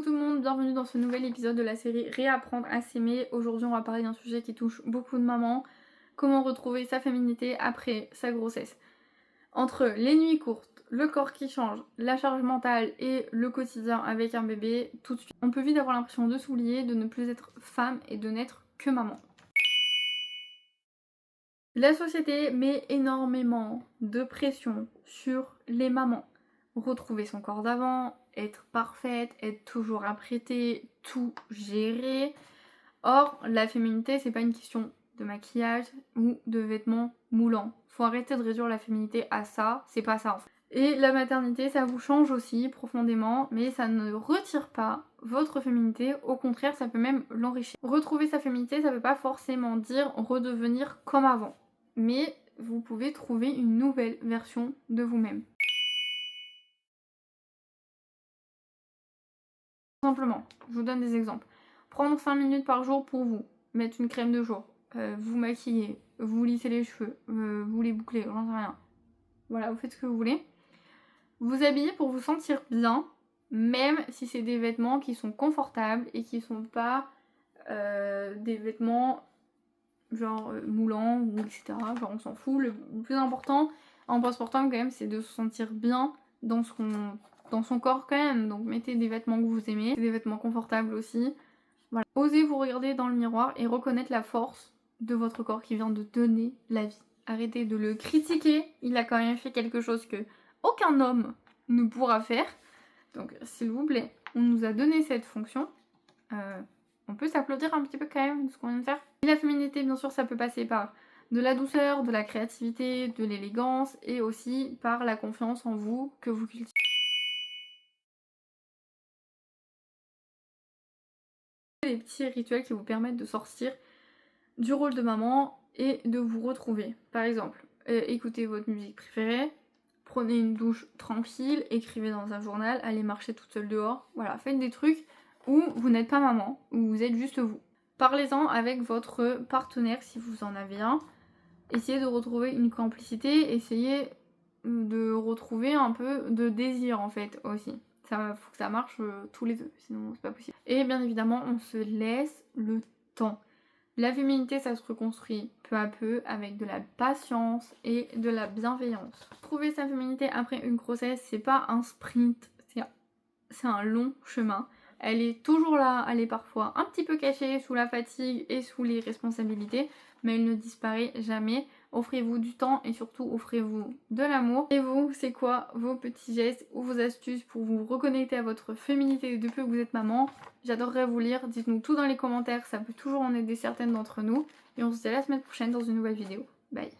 tout le monde, bienvenue dans ce nouvel épisode de la série Réapprendre à s'aimer. Aujourd'hui on va parler d'un sujet qui touche beaucoup de mamans, comment retrouver sa féminité après sa grossesse. Entre les nuits courtes, le corps qui change, la charge mentale et le quotidien avec un bébé, tout de suite on peut vite avoir l'impression de s'oublier, de ne plus être femme et de n'être que maman. La société met énormément de pression sur les mamans. Retrouver son corps d'avant, être parfaite, être toujours apprêtée, tout gérer. Or, la féminité, c'est pas une question de maquillage ou de vêtements moulants. Faut arrêter de réduire la féminité à ça, c'est pas ça en fait. Et la maternité, ça vous change aussi profondément, mais ça ne retire pas votre féminité, au contraire, ça peut même l'enrichir. Retrouver sa féminité, ça veut pas forcément dire redevenir comme avant, mais vous pouvez trouver une nouvelle version de vous-même. Simplement, je vous donne des exemples. Prendre 5 minutes par jour pour vous, mettre une crème de jour, vous maquiller, vous lisser les cheveux, vous les boucler, j'en sais rien. Voilà, vous faites ce que vous voulez. Vous habiller pour vous sentir bien, même si c'est des vêtements qui sont confortables et qui sont pas des vêtements genre moulants ou etc. Genre on s'en fout. Le plus important en postpartum quand même c'est de se sentir bien dans son corps quand même. Donc mettez des vêtements que vous aimez, des vêtements confortables aussi. Voilà. Osez vous regarder dans le miroir et reconnaître la force de votre corps qui vient de donner la vie. Arrêtez de le critiquer, il a quand même fait quelque chose que aucun homme ne pourra faire. Donc s'il vous plaît, on nous a donné cette fonction. On peut s'applaudir un petit peu quand même de ce qu'on vient de faire. Et la féminité, bien sûr, ça peut passer par de la douceur, de la créativité, de l'élégance et aussi par la confiance en vous que vous cultivez. Des petits rituels qui vous permettent de sortir du rôle de maman et de vous retrouver. Par exemple, écoutez votre musique préférée, prenez une douche tranquille, écrivez dans un journal, allez marcher toute seule dehors. Voilà, faites des trucs où vous n'êtes pas maman, où vous êtes juste vous. Parlez-en avec votre partenaire si vous en avez un. Essayez de retrouver une complicité, essayez de retrouver un peu de désir en fait aussi. Ça faut que ça marche tous les deux, sinon c'est pas possible. Et bien évidemment, on se laisse le temps. La féminité, ça se reconstruit peu à peu avec de la patience et de la bienveillance. Trouver sa féminité après une grossesse, c'est pas un sprint, c'est un long chemin. Elle est toujours là, elle est parfois un petit peu cachée sous la fatigue et sous les responsabilités, mais elle ne disparaît jamais. Offrez-vous du temps et surtout offrez-vous de l'amour. Et vous, c'est quoi vos petits gestes ou vos astuces pour vous reconnecter à votre féminité depuis que vous êtes maman? J'adorerais vous lire, dites-nous tout dans les commentaires, ça peut toujours en aider certaines d'entre nous. Et on se dit à la semaine prochaine dans une nouvelle vidéo. Bye!